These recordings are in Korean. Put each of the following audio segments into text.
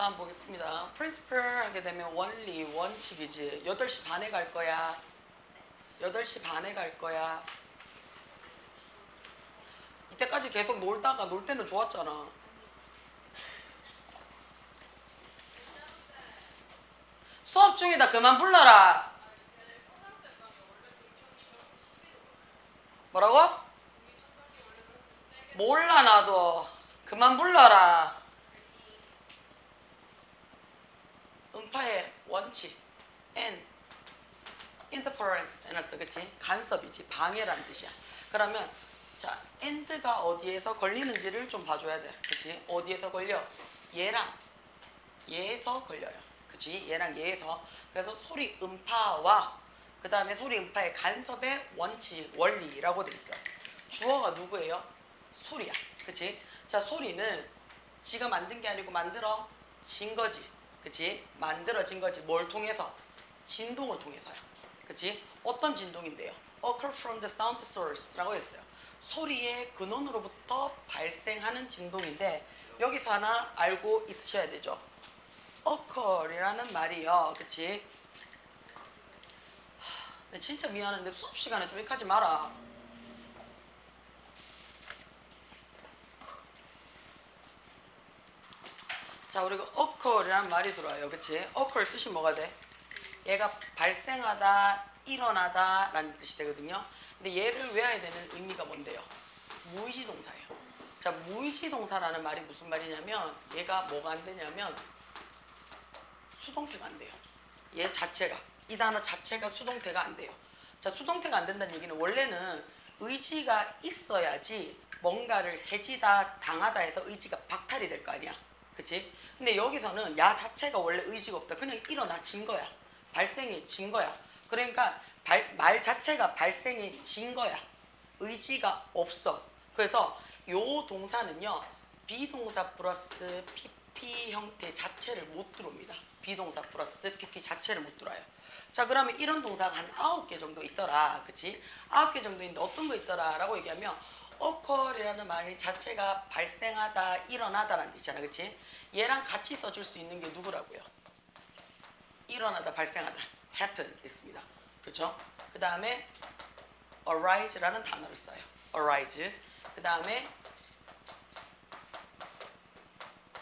자, 한번 보겠습니다. principle 하게 되면 원리, 원칙이지. 8시 반에 갈 거야. 8시 반에 갈 거야. 이때까지 계속 놀다가 놀 때는 좋았잖아. 수업 중이다. 그만 불러라. 뭐라고? 몰라 나도. 그만 불러라. 음파의 원칙 and interference 해놨어. 그치? 간섭이지. 방해라는 뜻이야. 그러면 자, and가 어디에서 걸리는지를 좀 봐줘야 돼. 그치? 어디에서 걸려? 얘랑 얘에서 걸려요. 그치? 얘랑 얘에서. 그래서 소리 음파와 그 다음에 소리 음파의 간섭의 원칙, 원리라고 돼 있어. 주어가 누구예요? 소리야. 그치? 자, 소리는 지가 만든 게 아니고 만들어진 거지. 그치? 만들어진 거지. 뭘 통해서? 진동을 통해서야. 그치? 어떤 진동인데요? occur from the sound source라고 했어요. 소리의 근원으로부터 발생하는 진동인데 여기서 하나 알고 있으셔야 되죠. occur이라는 말이요. 그치? 진짜 미안한데 수업 시간에 좀 이렇게 하지 마라. 자, 우리가 occur이라는 말이 들어와요. 그치? occur 뜻이 뭐가 돼? 얘가 발생하다, 일어나다 라는 뜻이 되거든요. 근데 얘를 외워야 되는 의미가 뭔데요? 무의지 동사예요. 자, 무의지 동사라는 말이 무슨 말이냐면 얘가 뭐가 안 되냐면 수동태가 안 돼요. 얘 자체가, 이 단어 자체가 수동태가 안 돼요. 자, 수동태가 안 된다는 얘기는 원래는 의지가 있어야지 뭔가를 해지다, 당하다 해서 의지가 박탈이 될 거 아니야. 그치? 근데 여기서는 야 자체가 원래 의지가 없다. 그냥 일어나진 거야. 발생해진 거야. 그러니까 말 자체가 발생해진 거야. 의지가 없어. 그래서 요 동사는요. 비동사 플러스 PP 형태 자체를 못 들어옵니다. 비동사 플러스 PP 자체를 못 들어요. 자, 그러면 이런 동사가 한 9개 정도 있더라. 그치? 9개 정도 있는데 어떤 거 있더라 라고 얘기하면 occur이라는 말 자체가 발생하다, 일어나다라는 뜻이잖아. 그치? 얘랑 같이 써줄 수 있는 게 누구라고요? 일어나다, 발생하다. happen 있습니다. 그쵸? 그 다음에 arise라는 단어를 써요. arise. 그 다음에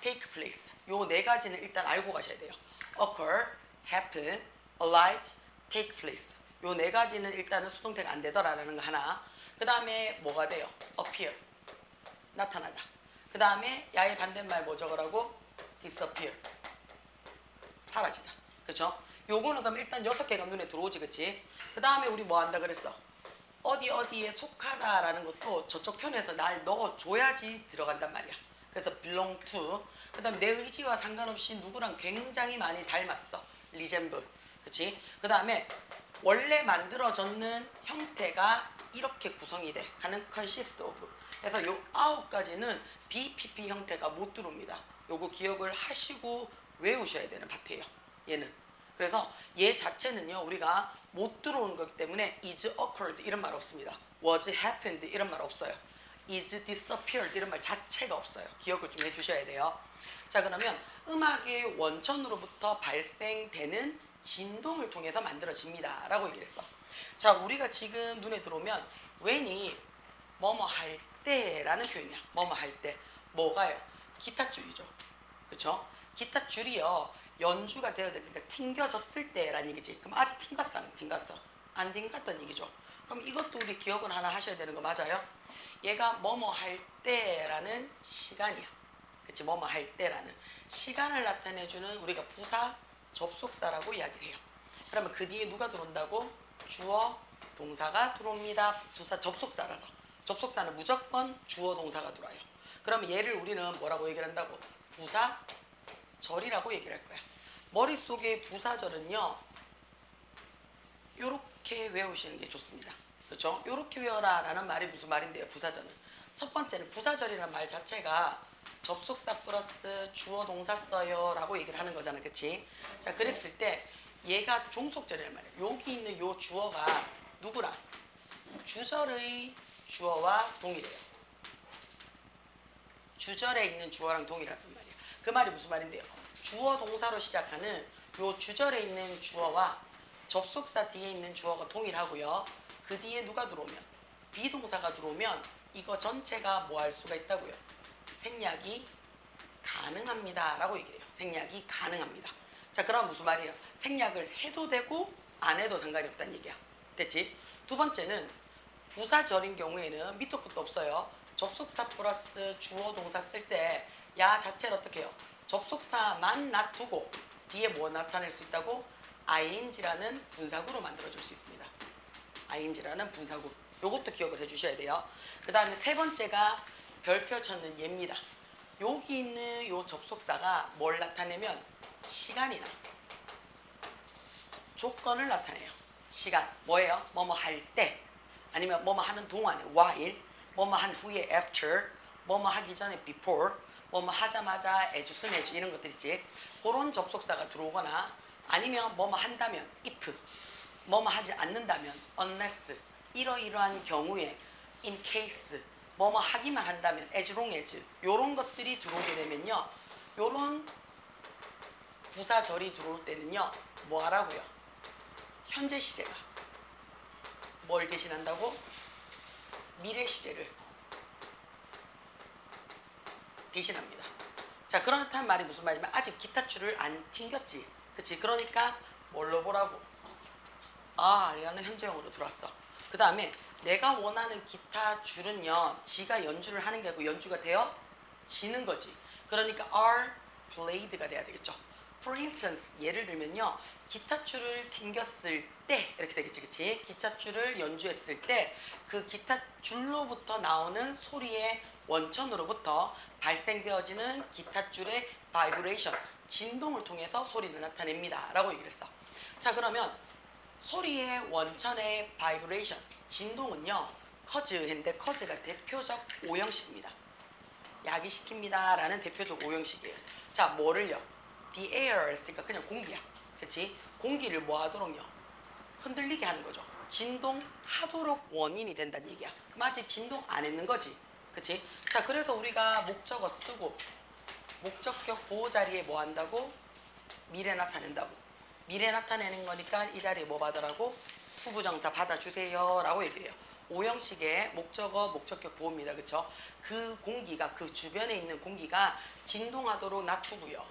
take place. 요 네 가지는 일단 알고 가셔야 돼요. occur, happen, arise, take place. 요 네 가지는 일단은 수동태가 안 되더라라는 거 하나. 그 다음에 뭐가 돼요? appear. 나타나다. 그 다음에 야의 반대말 뭐 적으라고? disappear. 사라지다. 그쵸? 요거는 그럼 일단 6개가 눈에 들어오지. 그치? 그 다음에 우리 뭐 한다 그랬어? 어디에 속하다라는 것도 저쪽 편에서 날 넣어줘야지 들어간단 말이야. 그래서 belong to. 그 다음에 내 의지와 상관없이 누구랑 굉장히 많이 닮았어. resemble. 그치? 그 다음에 원래 만들어졌는 형태가 이렇게 구성이 돼. 하는 consist of. 그래서 요 9가지는 BPP 형태가 못 들어옵니다. 요거 기억을 하시고 외우셔야 되는 파트예요. 얘는. 그래서 얘 자체는요. 우리가 못 들어오는 거기 때문에 is occurred 이런 말 없습니다. was happened 이런 말 없어요. is disappeared 이런 말 자체가 없어요. 기억을 좀 해주셔야 돼요. 자, 그러면 음악의 원천으로부터 발생되는 진동을 통해서 만들어집니다 라고 얘기를 했어. 자, 우리가 지금 눈에 들어오면 when이 뭐뭐 할 때라는 표현이야. 뭐뭐 할 때. 뭐가요? 기타 줄이죠. 그쵸? 기타 줄이요. 연주가 되어야 되니까 튕겨졌을 때라는 얘기지. 그럼 아직 튕겼어? 안 튕겼어? 안 튕겼다는 얘기죠. 그럼 이것도 우리 기억을 하나 하셔야 되는 거 맞아요? 얘가 뭐뭐 할 때라는 시간이야. 그치? 뭐뭐 할 때라는 시간을 나타내주는 우리가 부사 접속사라고 이야기를 해요. 그러면 그 뒤에 누가 들어온다고? 주어 동사가 들어옵니다. 부사 접속사라서. 접속사는 무조건 주어 동사가 들어와요. 그러면 얘를 우리는 뭐라고 얘기를 한다고? 부사절이라고 얘기를 할 거야. 머릿속에 부사절은요. 요렇게 외우시는 게 좋습니다. 그렇죠? 요렇게 외워라 라는 말이 무슨 말인데요? 부사절은. 첫 번째는 부사절이라는 말 자체가 접속사 플러스 주어 동사 써요 라고 얘기를 하는 거잖아. 그치? 자, 그랬을 때 얘가 종속절이란 말이에요. 여기 있는 요 주어가 누구랑? 주절의 주어와 동일해요. 주절에 있는 주어랑 동일하단 말이에요. 그 말이 무슨 말인데요? 주어 동사로 시작하는 요 주절에 있는 주어와 접속사 뒤에 있는 주어가 동일하고요. 그 뒤에 누가 들어오면 비동사가 들어오면 이거 전체가 뭐 할 수가 있다고요? 생략이 가능합니다 라고 얘기를 해요. 생략이 가능합니다. 자, 그럼 무슨 말이에요? 생략을 해도 되고 안 해도 상관이 없다는 얘기야. 됐지? 두 번째는 부사절인 경우에는 밑도 끝도 없어요. 접속사 플러스 주어 동사 쓸 때 야 자체를 어떻게 해요? 접속사만 놔두고 뒤에 뭐 나타낼 수 있다고? ing라는 분사구로 만들어줄 수 있습니다. ing라는 분사구. 요것도 기억을 해주셔야 돼요. 그 다음에 세 번째가 별표 쳤는 얘입니다. 여기 있는 요 접속사가 뭘 나타내면 시간이나 조건을 나타내요. 시간 뭐예요? 뭐뭐 할 때, 아니면 뭐뭐 하는 동안에 while, 뭐뭐 한 후에 after, 뭐뭐 하기 전에 before, 뭐뭐 하자마자 as soon as 이런 것들 있지. 그런 접속사가 들어오거나 아니면 뭐뭐 한다면 if, 뭐뭐 하지 않는다면 unless, 이러이러한 경우에 in case, 뭐뭐 하기만 한다면 as long as, 요런 것들이 들어오게 되면요, 요런 부사절이 들어올 때는요 뭐 하라고요? 현재 시제가 뭘 대신한다고? 미래 시제를 대신합니다. 자, 그렇다는 말이 무슨 말이냐면 아직 기타 줄을 안 튕겼지. 그치? 그러니까 뭘로 보라고? 아, 라는 현재형으로 들어왔어. 그 다음에 내가 원하는 기타 줄은요, 지가 연주를 하는 게 아니고 연주가 되어지는 거지. 그러니까 are played가 돼야 되겠죠. For instance, 예를 들면요, 기타 줄을 튕겼을 때 이렇게 되겠지, 그치? 기타 줄을 연주했을 때 그 기타 줄로부터 나오는 소리의 원천으로부터 발생되어지는 기타 줄의 바이브레이션, 진동을 통해서 소리를 나타냅니다 라고 얘기를 했어. 자, 그러면 소리의 원천의 바이브레이션, 진동은요 커즈인데 커즈가 대표적 오형식입니다. 야기시킵니다 라는 대표적 오형식이에요. 자, 뭐를요? The air 했으니까 그냥 공기야. 그치? 공기를 뭐 하도록요? 흔들리게 하는 거죠. 진동하도록 원인이 된다는 얘기야. 그럼 아직 진동 안 했는 거지. 그치? 자, 그래서 우리가 목적어 쓰고 목적격 보호 자리에 뭐 한다고? 미래 나타낸다고. 미래 나타내는 거니까 이 자리에 뭐 받으라고? 투부정사 받아주세요 라고 얘기를 해요. 오형식의 목적어 목적격 보호입니다. 그쵸? 그 공기가, 그 주변에 있는 공기가 진동하도록 놔두고요.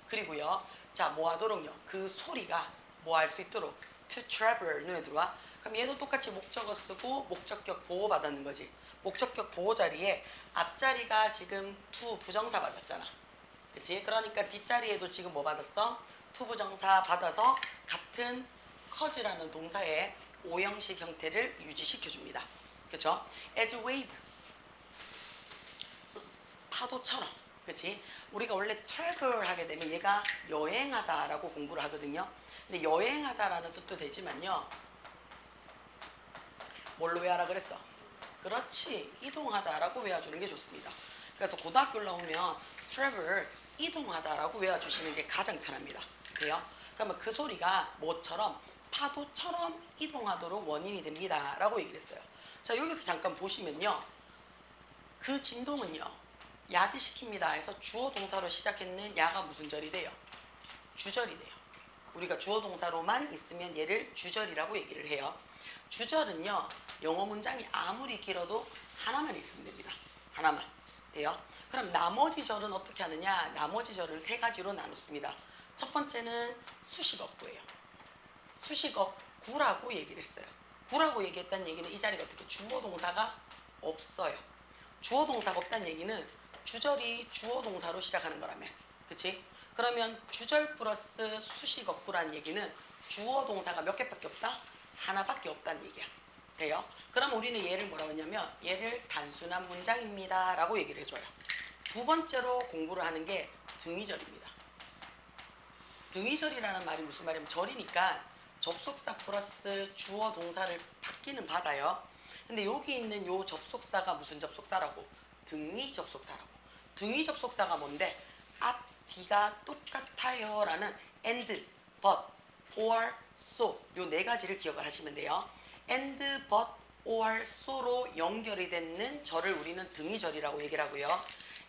그리고요, 자, 뭐 하도록요? 그 소리가 뭐 할 수 있도록 to travel 눈에 들어와. 그럼 얘도 똑같이 목적어 쓰고 목적격 보호 받았는 거지. 목적격 보호 자리에 앞자리가 지금 to 부정사 받았잖아. 그치? 그러니까 뒷자리에도 지금 뭐 받았어? to 부정사 받아서 같은 cause라는 동사의 오형식 형태를 유지시켜줍니다. 그쵸? as wave, 파도처럼. 그치? 우리가 원래 travel 하게 되면 얘가 여행하다라고 공부를 하거든요. 근데 여행하다라는 뜻도 되지만요, 뭘로 외워라 그랬어? 그렇지, 이동하다라고 외워주는 게 좋습니다. 그래서 고등학교 나오면 travel, 이동하다라고 외워주시는 게 가장 편합니다. 돼요? 그러면 그 소리가 뭐처럼? 파도처럼 이동하도록 원인이 됩니다 라고 얘기를 했어요. 자, 여기서 잠깐 보시면요, 그 진동은요 야기시킵니다 해서 주어 동사로 시작했는 야가 무슨 절이 돼요? 주절이 돼요. 우리가 주어 동사로만 있으면 얘를 주절이라고 얘기를 해요. 주절은요, 영어 문장이 아무리 길어도 하나만 있으면 됩니다. 하나만. 돼요? 그럼 나머지 절은 어떻게 하느냐? 나머지 절은 세 가지로 나눴습니다. 첫 번째는 수식어구예요. 수식어구라고 얘기를 했어요. 구라고 얘기했다는 얘기는 이 자리가 어떻게 주어 동사가 없어요. 주어 동사가 없다는 얘기는 주절이 주어 동사로 시작하는 거라며. 그치? 그러면 주절 플러스 수식어구라는 얘기는 주어 동사가 몇 개밖에 없다? 하나밖에 없다는 얘기야. 돼요? 그럼 우리는 얘를 뭐라고 하냐면 얘를 단순한 문장입니다 라고 얘기를 해줘요. 두 번째로 공부를 하는 게 등위절입니다. 등위절이라는 말이 무슨 말이냐면 절이니까 접속사 플러스 주어 동사를 받기는 받아요. 근데 여기 있는 요 접속사가 무슨 접속사라고? 등위 접속사라고. 등위 접속사가 뭔데? 앞, 뒤가 똑같아요 라는 and, but, or, so 요 네 가지를 기억을 하시면 돼요. and, but, or, so로 연결이 되는 절을 우리는 등위절이라고 얘기를 하고요.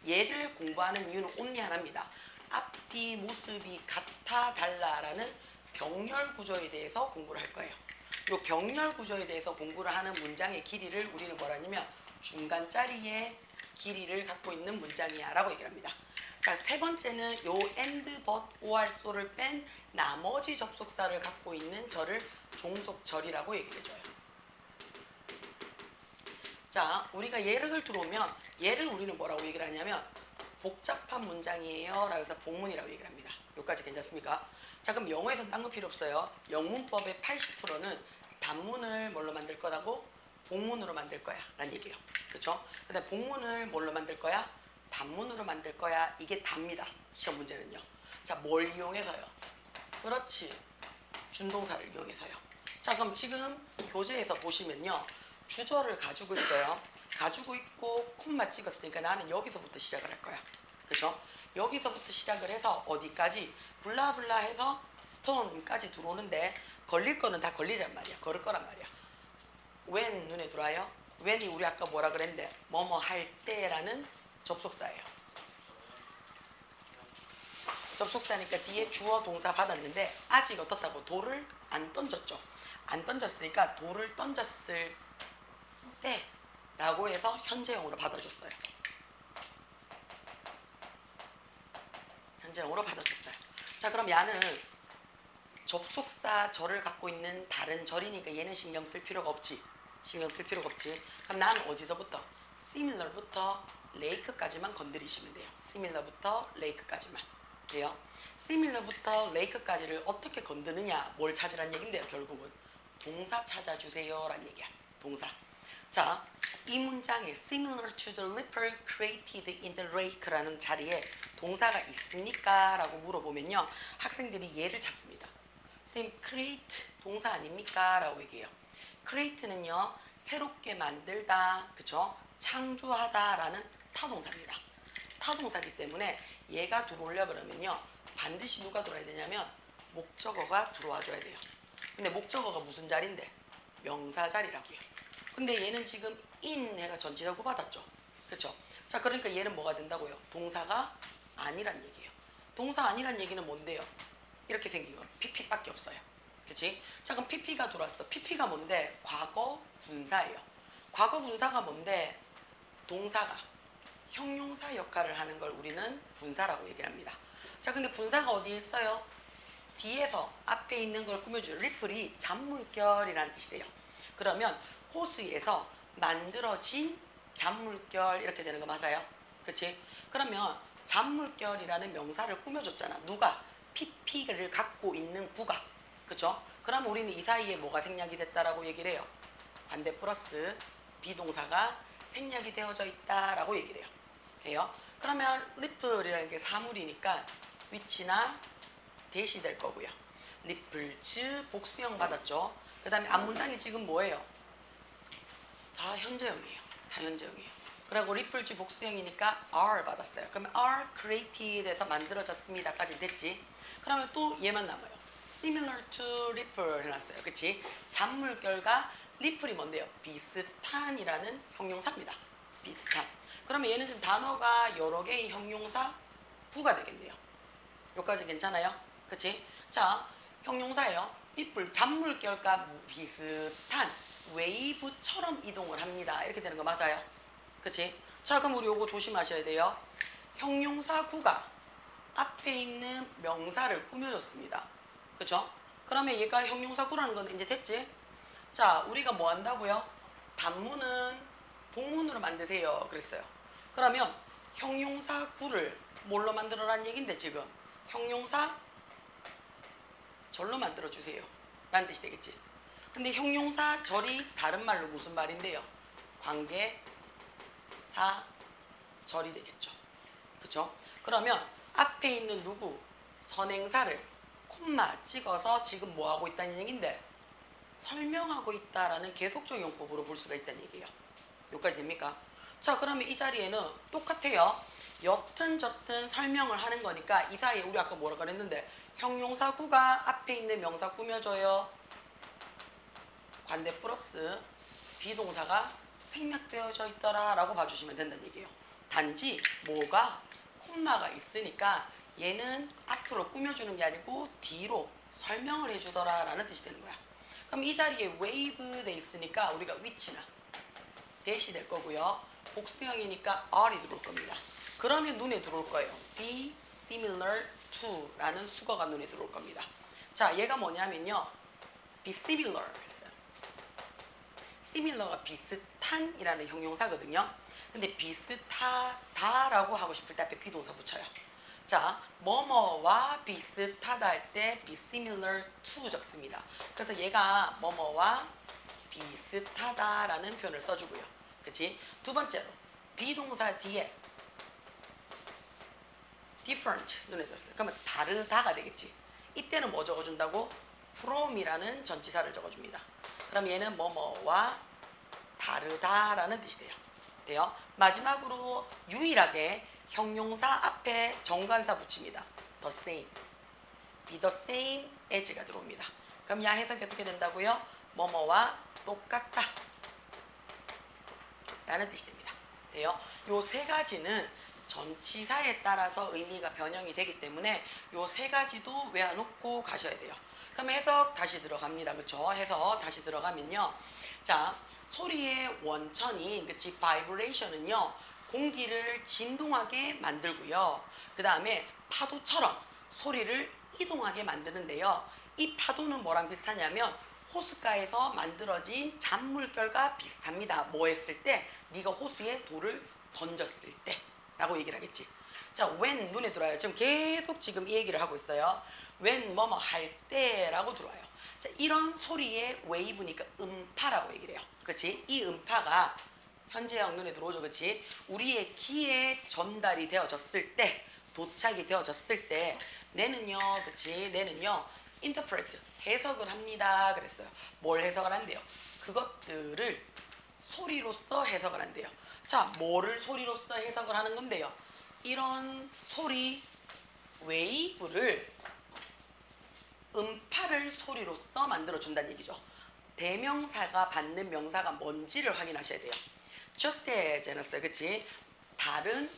얘를 공부하는 이유는 only 하나입니다. 앞뒤 모습이 같아 달라라는 병렬 구조에 대해서 공부를 할 거예요. 이 병렬 구조에 대해서 공부를 하는 문장의 길이를 우리는 뭐라냐면 중간짜리의 길이를 갖고 있는 문장이야 라고 얘기를 합니다. 자, 세 번째는 요 and, but, or, so를 뺀 나머지 접속사를 갖고 있는 절을 종속절이라고 얘기를 해줘요. 자, 우리가 예를 들어오면 얘를 우리는 뭐라고 얘기를 하냐면 복잡한 문장이에요 라고 해서 복문이라고 얘기를 합니다. 여기까지 괜찮습니까? 자, 그럼 영어에서는 딴 거 필요 없어요. 영문법의 80%는 단문을 뭘로 만들 거라고? 복문으로 만들 거야 라는 얘기예요. 그렇죠? 근데 복문을 뭘로 만들 거야? 단문으로 만들 거야. 이게 답니다. 시험 문제는요. 자, 뭘 이용해서요? 그렇지. 준동사를 이용해서요. 자, 그럼 지금 교재에서 보시면요. 주절을 가지고 있어요. 가지고 있고 콤마 찍었으니까 나는 여기서부터 시작을 할 거야. 그렇죠? 여기서부터 시작을 해서 어디까지? 블라블라 해서 스톤까지 들어오는데 걸릴 거는 다 걸리잔 말이야. 걸을 거란 말이야. when 눈에 들어와요? when이 우리 아까 뭐라 그랬는데 뭐뭐 할 때라는 접속사예요. 접속사니까 뒤에 주어 동사 받았는데 아직 어떻다고? 돌을 안 던졌죠. 안 던졌으니까 돌을 던졌을 때 라고 해서 현재형으로 받아줬어요. 현재형으로 받아줬어요. 자, 그럼 야는 접속사 절을 갖고 있는 다른 절이니까 얘는 신경 쓸 필요가 없지. 신경 쓸 필요가 없지. 그럼 나는 어디서부터? similar부터 lake까지만 건드리시면 돼요. similar부터 lake까지만. 돼요. similar부터 lake까지를 어떻게 건드느냐, 뭘 찾으란 얘긴데요. 결국은 동사 찾아주세요 라는 얘기야. 동사. 자, 이 문장에 similar to the leper created in the lake라는 자리에 동사가 있습니까? 라고 물어보면요. 학생들이 얘를 찾습니다. 선생님, create 동사 아닙니까? 라고 얘기해요. create는요. 새롭게 만들다, 그쵸? 창조하다 라는 타동사입니다. 타동사이기 때문에 얘가 들어오려 그러면요. 반드시 누가 들어와야 되냐면 목적어가 들어와 줘야 돼요. 근데 목적어가 무슨 자리인데? 명사 자리라고요. 근데 얘는 지금 in 해가 전치사 구받았죠. 그쵸? 자, 그러니까 얘는 뭐가 된다고요? 동사가 아니란 얘기예요. 동사 아니란 얘기는 뭔데요? 이렇게 생긴 건 pp밖에 없어요. 그치? 자, 그럼 pp가 들어왔어. pp가 뭔데? 과거 분사예요. 과거 분사가 뭔데? 동사가 형용사 역할을 하는 걸 우리는 분사라고 얘기를 합니다. 자, 근데 분사가 어디에 있어요? 뒤에서 앞에 있는 걸 꾸며줄 리플이 잔물결이라는 뜻이 돼요. 그러면 호수에서 만들어진 잔물결 이렇게 되는 거 맞아요? 그치? 그러면 잔물결이라는 명사를 꾸며줬잖아. 누가? pp를 갖고 있는 구가. 그쵸? 그럼 우리는 이 사이에 뭐가 생략이 됐다라고 얘기를 해요? 관대 플러스 비동사가 생략이 되어져 있다라고 얘기를 해요. 돼요? 그러면 리플이라는 게 사물이니까 위치나 대시 될 거고요. 리플즈 복수형 받았죠. 그 다음에 앞문장이 지금 뭐예요? 다 현재형이에요. 다 현재형이에요. 그리고 리플즈 복수형이니까 are 받았어요. 그러면 are created에서 만들어졌습니다까지 됐지. 그러면 또 얘만 남아요. similar to ripple 해놨어요. 그치? 잔물결과 리플이 뭔데요? 비슷한이라는 형용사입니다. 비슷한. 그러면 얘는 지금 단어가 여러 개의 형용사 구가 되겠네요. 여기까지 괜찮아요? 그치? 자, 형용사예요. ripple, 잔물결과 비슷한 웨이브처럼 이동을 합니다. 이렇게 되는 거 맞아요? 그치? 자, 그럼 우리 요거 조심하셔야 돼요. 형용사 구가 앞에 있는 명사를 꾸며줬습니다. 그쵸? 그러면 얘가 형용사 구라는 건 이제 됐지? 자, 우리가 뭐 한다고요? 단문은 복문으로 만드세요. 그랬어요. 그러면 형용사 구를 뭘로 만들어라는 얘긴데 지금 형용사 절로 만들어주세요. 라는 뜻이 되겠지? 근데 형용사 절이 다른 말로 무슨 말인데요? 관계사 절이 되겠죠. 그쵸? 그러면 앞에 있는 누구? 선행사를 콤마 찍어서 지금 뭐 하고 있다는 얘기인데 설명하고 있다라는 계속적 용법으로 볼 수가 있다는 얘기예요. 여기까지 됩니까? 자, 그러면 이 자리에는 똑같아요. 옅은 젖은 설명을 하는 거니까 이 사이에 우리 아까 뭐라 그랬는데 형용사 구가 앞에 있는 명사 꾸며줘요. 관대 플러스 비동사가 생략되어져 있더라 라고 봐주시면 된다는 얘기예요. 단지 뭐가 콤마가 있으니까 얘는 앞으로 꾸며주는 게 아니고 뒤로 설명을 해주더라 라는 뜻이 되는 거야. 그럼 이 자리에 wave 돼 있으니까 우리가 which나 대시 될 거고요. 복수형이니까 are이 들어올 겁니다. 그러면 눈에 들어올 거예요. be similar to 라는 수거가 눈에 들어올 겁니다. 자, 얘가 뭐냐면요. be similar 했어요. similar가 비슷한 이라는 형용사거든요. 근데 비슷하다라고 하고 싶을 때 앞에 비동사 붙여요. 자, 뭐뭐와 비슷하다 할 때 be similar to 적습니다. 그래서 얘가 뭐뭐와 비슷하다라는 표현을 써주고요. 그치? 두 번째로 비동사 뒤에 different 눈에 들었어요. 그러면 다르다가 되겠지. 이때는 뭐 적어준다고? from이라는 전치사를 적어줍니다. 그럼 얘는 뭐뭐와 다르다라는 뜻이 돼요. 마지막으로 유일하게 형용사 앞에 정관사 붙입니다. the same, be the same as가 들어옵니다. 그럼 야 해석이 어떻게 된다고요? 뭐뭐와 똑같다 라는 뜻이 됩니다. 돼요? 요 세 가지는 전치사에 따라서 의미가 변형이 되기 때문에 요 세 가지도 외워놓고 가셔야 돼요. 그럼 해석 다시 들어갑니다. 그렇죠? 해석 다시 들어가면요. 자, 소리의 원천인 그치 바이브레이션은요. 공기를 진동하게 만들고요. 그 다음에 파도처럼 소리를 이동하게 만드는데요. 이 파도는 뭐랑 비슷하냐면 호숫가에서 만들어진 잔물결과 비슷합니다. 뭐 했을 때? 네가 호수에 돌을 던졌을 때 라고 얘기를 하겠지. 자, when 눈에 들어와요. 지금 계속 지금 이 얘기를 하고 있어요. when 뭐뭐 할 때라고 들어와요. 자, 이런 소리의 웨이브니까 음파라고 얘기를 해요. 그렇지? 이 음파가 현재형 눈에 들어오죠. 그렇지? 우리의 귀에 전달이 되어졌을 때, 도착이 되어졌을 때 내는요. 그렇지? 내는요. interpret 해석을 합니다. 그랬어요. 뭘 해석을 한대요? 그것들을 소리로서 해석을 한대요. 자, 뭐를 소리로서 해석을 하는 건데요? 이런 소리 웨이브를 음파를 소리로서 만들어준다는 얘기죠. 대명사가 받는 명사가 뭔지를 확인하셔야 돼요. just as 해놨어요. 그치? 다른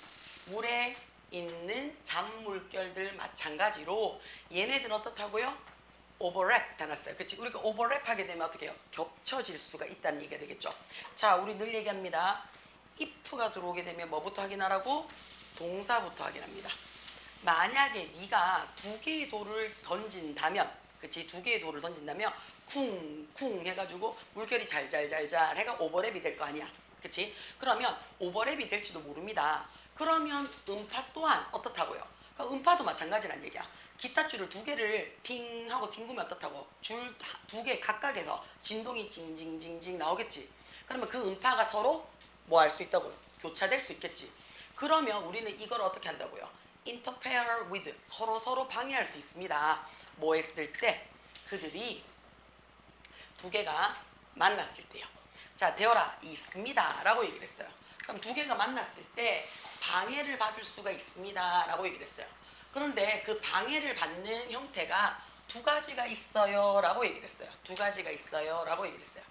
물에 있는 잔물결들 마찬가지로 얘네들은 어떻다고요? 오버랩 해놨어요. 그치? 우리가 오버랩 하게 되면 어떻게 해요? 겹쳐질 수가 있다는 얘기가 되겠죠. 자, 우리 늘 얘기합니다. if가 들어오게 되면 뭐부터 확인하라고? 동사부터 확인합니다. 만약에 네가 두 개의 돌을 던진다면, 그치? 두 개의 돌을 던진다면 쿵쿵 해가지고 물결이 잘잘잘잘 해가 오버랩이 될 거 아니야. 그치? 그러면 오버랩이 될지도 모릅니다. 그러면 음파 또한 어떻다고요? 그러니까 음파도 마찬가지란 얘기야. 기타 줄을 두 개를 팅 하고 튕구면 어떻다고? 줄 두 개 각각에서 진동이 징징징징 나오겠지. 그러면 그 음파가 서로 뭐 할 수 있다고요? 교차될 수 있겠지. 그러면 우리는 이걸 어떻게 한다고요? interfere with 서로 방해할 수 있습니다. 뭐 했을 때? 그들이 두 개가 만났을 때요. 자, 되어라 있습니다 라고 얘기를 했어요. 그럼 두 개가 만났을 때 방해를 받을 수가 있습니다 라고 얘기를 했어요. 그런데 그 방해를 받는 형태가 두 가지가 있어요 라고 얘기를 했어요. 두 가지가 있어요 라고 얘기를 했어요.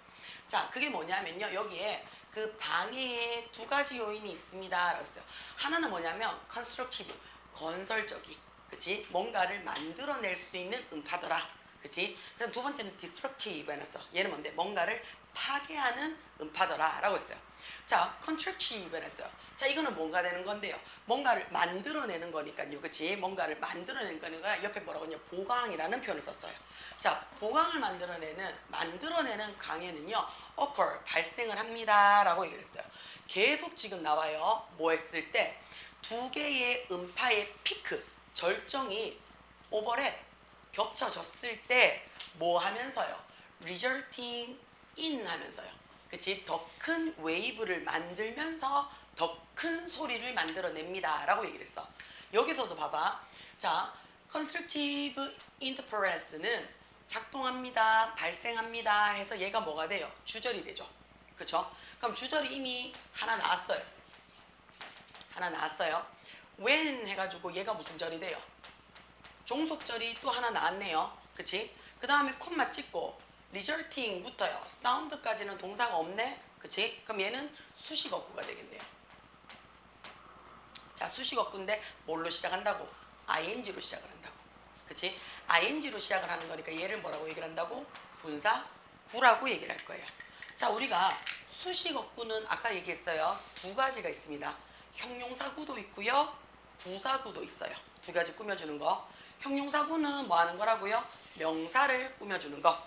자, 그게 뭐냐면요. 여기에 그 방해의 두 가지 요인이 있습니다 라고 했어요. 하나는 뭐냐면 constructive, 건설적인, 그치? 뭔가를 만들어낼 수 있는 음파더라. 그치? 그럼 두 번째는 destructive 해놨어. 얘는 뭔데? 뭔가를 파괴하는 음파더라 라고 했어요. 자, constructive 해놨어요. 자, 이거는 뭔가 되는 건데요. 뭔가를 만들어내는 거니까요. 그치? 뭔가를 만들어내는 거니까 옆에 뭐라고 하냐? 보강이라는 표현을 썼어요. 자, 보강을 만들어내는 강에는요. occur, 발생을 합니다 라고 얘기했어요. 계속 지금 나와요. 뭐 했을 때? 두 개의 음파의 피크, 절정이 오버랩, 겹쳐졌을 때 뭐 하면서요? resulting in 하면서요. 그치? 더 큰 웨이브를 만들면서 더 큰 소리를 만들어냅니다 라고 얘기를 했어. 여기서도 봐봐. 자, constructive interference는 작동합니다, 발생합니다 해서 얘가 뭐가 돼요? 주절이 되죠. 그쵸? 그럼 주절이 이미 하나 나왔어요. 하나 나왔어요. when 해가지고 얘가 무슨 절이 돼요? 종속절이 또 하나 나왔네요. 그치? 그 다음에 콤마 찍고 resulting 붙어요. 사운드까지는 동사가 없네. 그치? 그럼 얘는 수식어구가 되겠네요. 자, 수식어구인데 뭘로 시작한다고? ing로 시작을 한다고. 그치? ing로 시작을 하는 거니까 얘를 뭐라고 얘기를 한다고? 분사구라고 얘기를 할 거예요. 자, 우리가 수식어구는 아까 얘기했어요. 두 가지가 있습니다. 형용사구도 있고요. 부사구도 있어요. 두 가지 꾸며주는 거. 형용사구는 뭐 하는 거라고요? 명사를 꾸며주는 거.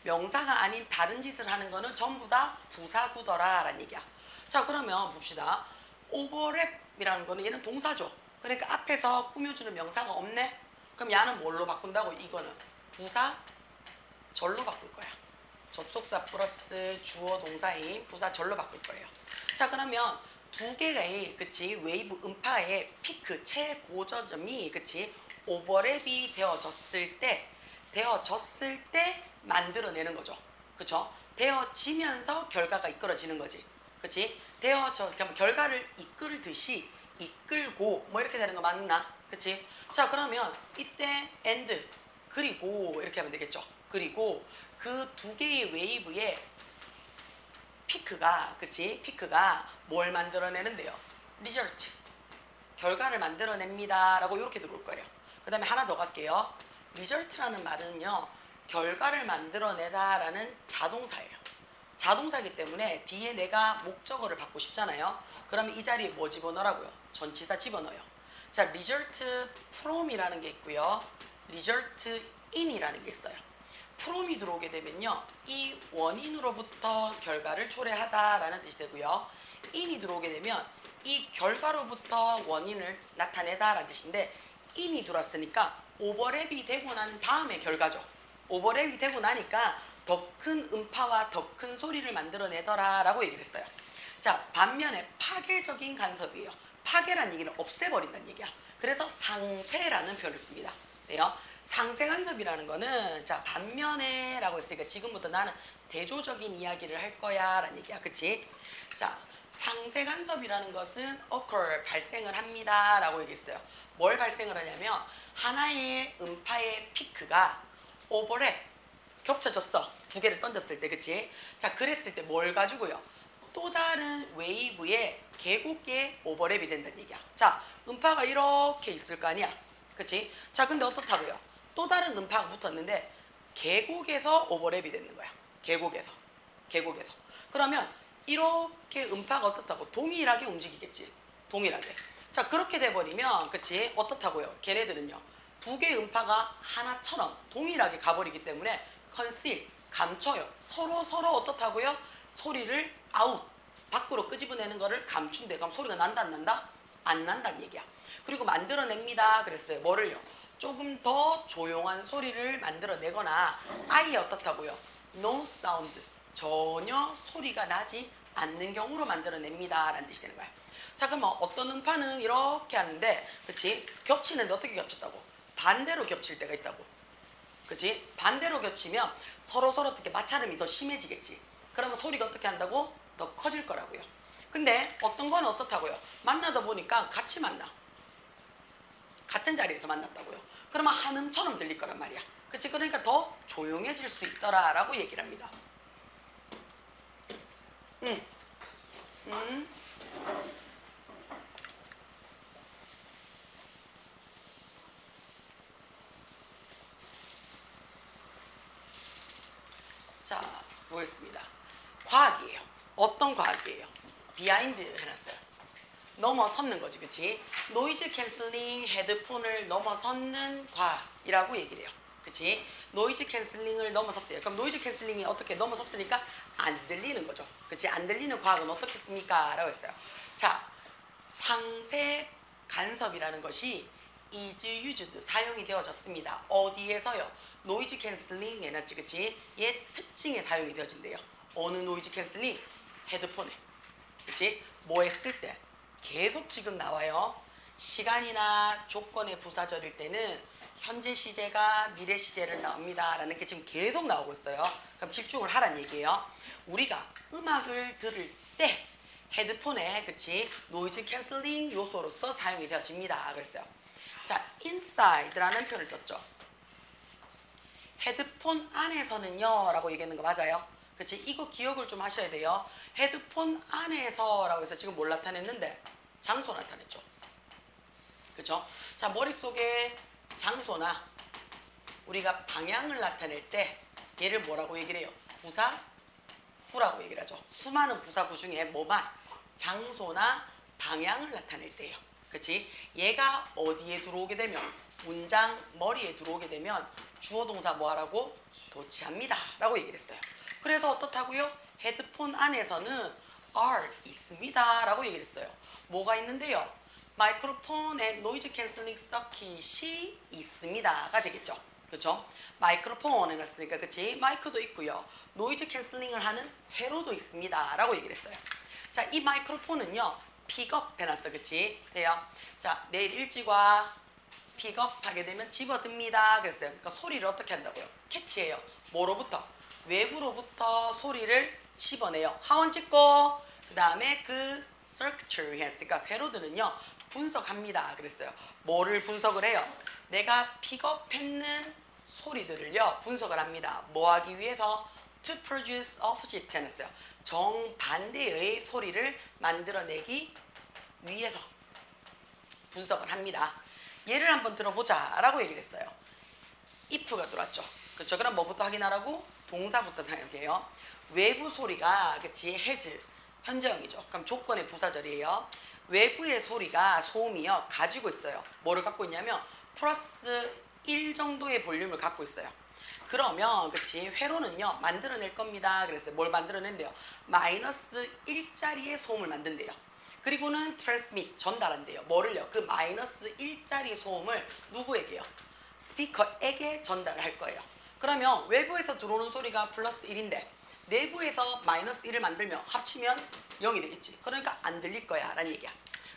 명사가 아닌 다른 짓을 하는 거는 전부 다 부사구더라 라는 얘기야. 자, 그러면 봅시다. 오버랩이라는 거는 얘는 동사죠. 그러니까 앞에서 꾸며주는 명사가 없네? 그럼 얘는 뭘로 바꾼다고? 이거는 부사절로 바꿀 거야. 접속사 플러스 주어 동사인 부사절로 바꿀 거예요. 자, 그러면 두 개의 그치 웨이브 음파의 피크 최고저점이 그치 오버랩이 되어졌을 때 만들어내는 거죠. 그쵸? 되어지면서 결과가 이끌어지는 거지. 그치? 결과를 이끌듯이 이끌고 뭐 이렇게 되는 거 맞나? 그치? 자, 그러면 이때 and 그리고 이렇게 하면 되겠죠. 그리고 그 두 개의 웨이브의 피크가 그치? 피크가 뭘 만들어내는데요? result 결과를 만들어냅니다 라고 이렇게 들어올 거예요. 그 다음에 하나 더 갈게요. result라는 말은요 결과를 만들어내다 라는 자동사예요. 자동사이기 때문에 뒤에 내가 목적어를 받고 싶잖아요. 그러면 이 자리에 뭐 집어넣으라고요? 전치사 집어넣어요. 자, result from이라는 게 있고요. result in이라는 게 있어요. from이 들어오게 되면요. 이 원인으로부터 결과를 초래하다라는 뜻이 되고요. in이 들어오게 되면 이 결과로부터 원인을 나타내다라는 뜻인데 in이 들어왔으니까 오버랩이 되고 난 다음에 결과죠. 오버랩이 되고 나니까 더 큰 음파와 더 큰 소리를 만들어내더라 라고 얘기를 했어요. 자, 반면에 파괴적인 간섭이에요. 파괴란 얘기는 없애버린다는 얘기야. 그래서 상쇄라는 표현을 씁니다. 네요. 상쇄 간섭이라는 거는 자 반면에 라고 했으니까 지금부터 나는 대조적인 이야기를 할 거야 라는 얘기야. 그치? 자, 상쇄 간섭이라는 것은 occur 발생을 합니다 라고 얘기했어요. 뭘 발생을 하냐면 하나의 음파의 피크가 오버랩 겹쳐졌어. 두 개를 던졌을 때, 그치? 자, 그랬을 때 뭘 가지고요? 또 다른 웨이브의 계곡에 오버랩이 된다는 얘기야. 자, 음파가 이렇게 있을 거 아니야? 그치? 자, 근데 어떻다고요? 또 다른 음파가 붙었는데 계곡에서 오버랩이 되는 거야. 계곡에서. 그러면 이렇게 음파가 어떻다고? 동일하게 움직이겠지. 동일하게. 자, 그렇게 돼버리면, 그치? 어떻다고요? 걔네들은요. 두 개의 음파가 하나처럼 동일하게 가버리기 때문에 conceal, 감춰요. 서로 어떻다고요? 소리를 아웃, 밖으로 끄집어내는 거를 감춘대. 그럼 소리가 난다 안 난다? 안 난다는 얘기야. 그리고 만들어냅니다 그랬어요. 뭐를요? 조금 더 조용한 소리를 만들어내거나 아예 어떻다고요? No sound, 전혀 소리가 나지 않는 경우로 만들어냅니다 라는 뜻이 되는 거야. 자, 그러면 어떤 음파는 이렇게 하는데 그치? 겹치는데 어떻게 겹쳤다고? 반대로 겹칠 때가 있다고. 그치? 반대로 겹치면 서로 어떻게 마찰음이 더 심해지겠지. 그러면 소리가 어떻게 한다고? 더 커질 거라고요. 근데 어떤 거는 어떻다고요? 만나다 보니까 같이 만나. 같은 자리에서 만났다고요. 그러면 한음처럼 들릴 거란 말이야. 그치? 그러니까 더 조용해질 수 있더라 라고 얘기를 합니다. 자, 보겠습니다. 과학이에요. 어떤 과학이에요? 비하인드 해놨어요. 넘어섰는 거지, 그치? 노이즈 캔슬링 헤드폰을 넘어섰는 과학이라고 얘기를 해요. 그치? 노이즈 캔슬링을 넘어섰대요. 그럼 노이즈 캔슬링이 어떻게 넘어섰으니까 안 들리는 거죠. 그치? 안 들리는 과학은 어떻겠습니까? 라고 했어요. 자, 상쇄 간섭이라는 것이 is used, 사용이 되어졌습니다. 어디에서요? 노이즈 캔슬링 해놨지, 그치? 얘 특징에 사용이 되어진대요. 어느 노이즈 캔슬링? 헤드폰에. 그치? 뭐 했을 때? 계속 지금 나와요. 시간이나 조건의 부사절일 때는 현재 시제가 미래 시제를 나옵니다 라는 게 지금 계속 나오고 있어요. 그럼 집중을 하란 얘기예요. 우리가 음악을 들을 때 헤드폰에 그치 노이즈 캔슬링 요소로서 사용이 되어집니다 그랬어요. 자, inside라는 표현을 썼죠. 헤드폰 안에서는요 라고 얘기하는 거 맞아요? 그치? 이거 기억을 좀 하셔야 돼요. 헤드폰 안에서 라고 해서 지금 뭘 나타냈는데? 장소 나타냈죠. 그렇죠? 자, 머릿속에 장소나 우리가 방향을 나타낼 때 얘를 뭐라고 얘기를 해요? 부사구라고 얘기를 하죠. 수많은 부사구 중에 뭐만 장소나 방향을 나타낼 때예요. 그렇지? 얘가 어디에 들어오게 되면 문장 머리에 들어오게 되면 주어 동사 뭐하라고? 도치합니다 라고 얘기를 했어요. 그래서 어떻다고요? 헤드폰 안에서는 are 있습니다 라고 얘기를 했어요. 뭐가 있는데요? 마이크로폰에 노이즈 캔슬링 서킷이 있습니다가 되겠죠. 그렇죠? 마이크로폰 해놨으니까 그치? 마이크도 있고요. 노이즈 캔슬링을 하는 회로도 있습니다 라고 얘기를 했어요. 자, 이 마이크로폰은요 픽업 해놨어. 그치? 돼요? 자, 내일 일찍 와. 픽업하게 되면 집어듭니다 그랬어요. 그러니까 소리를 어떻게 한다고요? 캐치해요. 뭐로부터? 외부로부터 소리를 집어내요. 하원 찍고 그 다음에 그 search 했으니까 회로드는요 분석합니다 그랬어요. 뭐를 분석을 해요? 내가 픽업했는 소리들을요 분석을 합니다. 뭐 하기 위해서? to produce opposite 했어요. 정반대의 소리를 만들어내기 위해서 분석을 합니다. 예를 한번 들어보자 라고 얘기를 했어요. if가 들어왔죠. 그렇죠? 그럼 뭐부터 확인하라고? 동사부터 생각해요. 외부 소리가 그치 has 현재형이죠. 그럼 조건의 부사절이에요. 외부의 소리가 소음이요 가지고 있어요. 뭐를 갖고 있냐면 플러스 1 정도의 볼륨을 갖고 있어요. 그러면 그치 회로는요 만들어낼 겁니다 그랬어요. 뭘 만들어낸대요? 마이너스 1짜리의 소음을 만든대요. 그리고는 transmit 전달한대요. 뭐를요? 그 마이너스 1짜리 소음을 누구에게요? 스피커에게 전달을 할 거예요. 그러면 외부에서 들어오는 소리가 플러스 1인데 내부에서 마이너스 1을 만들면 합치면 0이 되겠지. 그러니까 안 들릴 거야 라는 얘기야.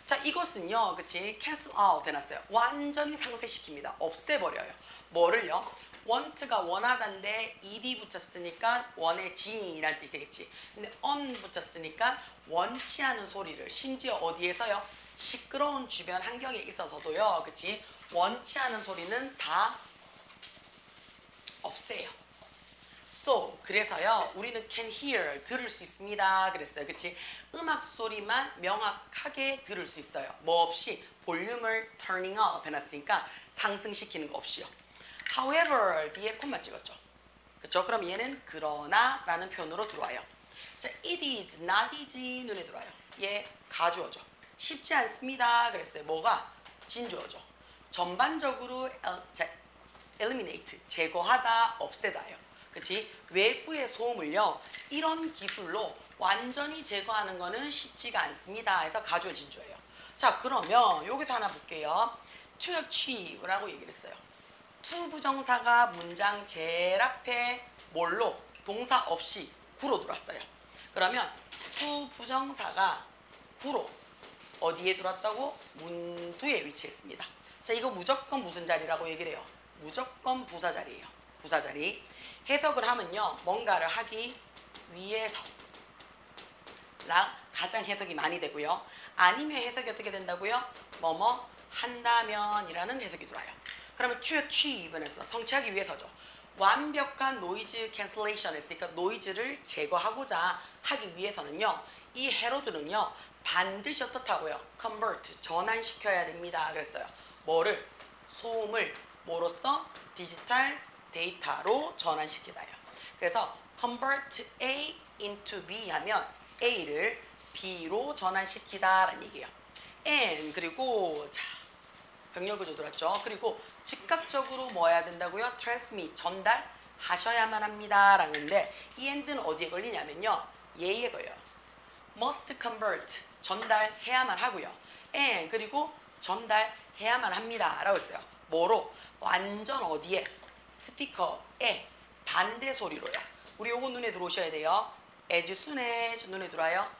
자, 이것은요 그치 cancel out 해놨어요. 완전히 상쇄시킵니다. 없애버려요. 뭐를요? want가 원하다인데 ed 붙였으니까 원해진이라는 뜻이 되겠지. 근데 on 붙였으니까 원치 않은 소리를 심지어 어디에서요? 시끄러운 주변 환경에 있어서도요. 그치? 원치 않은 소리는 다 없애요. So 그래서요 우리는 can hear 들을 수 있습니다 그랬어요. 그치? 음악 소리만 명확하게 들을 수 있어요. 뭐 없이 볼륨을 turning up 해놨으니까 상승시키는 거 없이요. However 뒤에 콤마 찍었죠. 그렇죠? 그럼 얘는 그러나 라는 표현으로 들어와요. 자, it is, not is 눈에 들어와요. 얘 가주어죠. 쉽지 않습니다 그랬어요. 뭐가? 진주어죠. 전반적으로 eliminate 제거하다 없애다예요. 그치? 외부의 소음을요 이런 기술로 완전히 제거하는 거는 쉽지가 않습니다 해서 가주어 진주예요. 자, 그러면 여기서 하나 볼게요. to achieve라고 얘기를 했어요. to 부정사가 문장 제일 앞에 뭘로? 동사 없이 구로 들어왔어요. 그러면 to 부정사가 구로 어디에 들어왔다고? 문두에 위치했습니다. 자, 이거 무조건 무슨 자리라고 얘기를 해요? 무조건 부사 자리예요. 부사 자리. 해석을 하면요 뭔가를 하기 위해서 랑 가장 해석이 많이 되고요. 아니면 해석이 어떻게 된다고요? 뭐뭐 한다면 이라는 해석이 들어와요. 그러면 to achieve는 성취하기 위해서죠. 완벽한 노이즈 캔슬레이션 했으니까 노이즈를 제거하고자 하기 위해서는요 이 헤로드는요 반드시 어떻다고요? convert 전환시켜야 됩니다 그랬어요. 뭐를? 소음을 뭐로써? 디지털 데이터로 전환시키다요. 그래서 convert A into B 하면 A를 B로 전환시키다 라는 얘기예요. and 그리고 자 병렬 구조 들었죠. 그리고 즉각적으로 뭐 해야 된다고요? transmit 전달하셔야만 합니다 라는데 이 and는 어디에 걸리냐면요 얘에 걸려요. must convert 전달해야만 하고요. and 그리고 전달해야만 합니다 라고 했어요. 뭐로? 완전 어디에? 스피커에 반대 소리로요. 우리 요거 눈에 들어오셔야 돼요. as soon as 눈에 들어와요.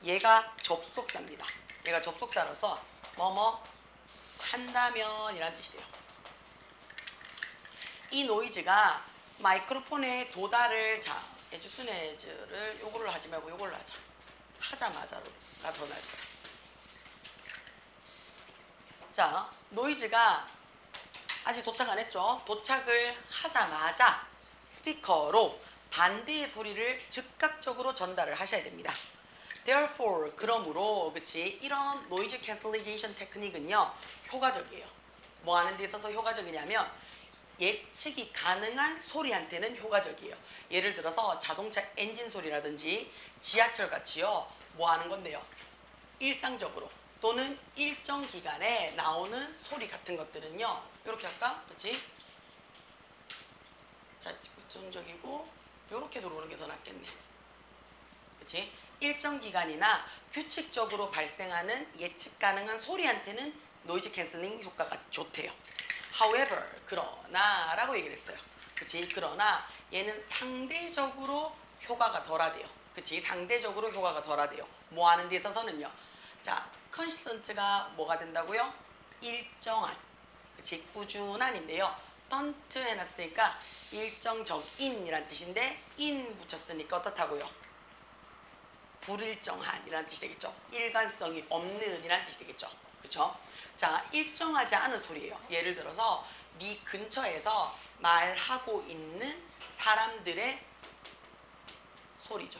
얘가 접속사입니다. 얘가 접속사로서 뭐뭐 한다면 이란 뜻이 돼요. 이 노이즈가 마이크로폰에 도달을 자 as soon as를 요거를 하지 말고 요걸로 하자. 하자마자가 더 나을 거야. 자, 노이즈가 아직 도착 안 했죠? 도착을 하자마자 스피커로 반대의 소리를 즉각적으로 전달을 하셔야 됩니다. therefore 그러므로 그치 이런 노이즈 캔슬레이션 테크닉은요 효과적이에요. 뭐 하는 데 있어서 효과적이냐면 예측이 가능한 소리한테는 효과적이에요. 예를 들어서 자동차 엔진 소리라든지 지하철 같이요 뭐 하는 건데요 일상적으로 또는 일정 기간에 나오는 소리 같은 것들은요 이렇게 할까? 그치? 자, 부정적이고 이렇게 들어오는 게 더 낫겠네. 그치? 일정 기간이나 규칙적으로 발생하는 예측 가능한 소리한테는 노이즈 캔슬링 효과가 좋대요. However, 그러나 라고 얘기를 했어요. 그치? 그러나 얘는 상대적으로 효과가 덜하대요. 그치? 상대적으로 효과가 덜하대요. 뭐 하는 데 있어서는요. 자, constant가 뭐가 된다고요? 일정한. 그치? 꾸준한인데요. don't 해놨으니까 일정적인이란 뜻인데 in 붙였으니까 어떻다고요? 불일정한이라는 뜻이 되겠죠. 일관성이 없는 이라는 뜻이 되겠죠. 그쵸? 자, 일정하지 않은 소리예요. 예를 들어서 네 근처에서 말하고 있는 사람들의 소리죠.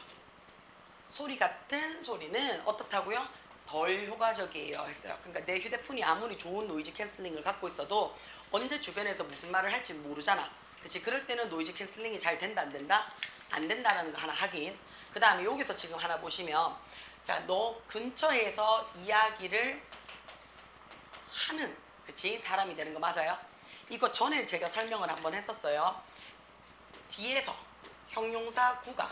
소리 같은 소리는 어떻다고요? 덜 효과적이에요 했어요. 그러니까 내 휴대폰이 아무리 좋은 노이즈 캔슬링을 갖고 있어도 언제 주변에서 무슨 말을 할지 모르잖아. 그치? 그럴 때는 노이즈 캔슬링이 잘 된다 안 된다? 안 된다는 거 하나 하긴. 그 다음에 여기서 지금 하나 보시면 자, 너 근처에서 이야기를 하는 그치? 사람이 되는 거 맞아요? 이거 전에 제가 설명을 한번 했었어요. 뒤에서 형용사 구가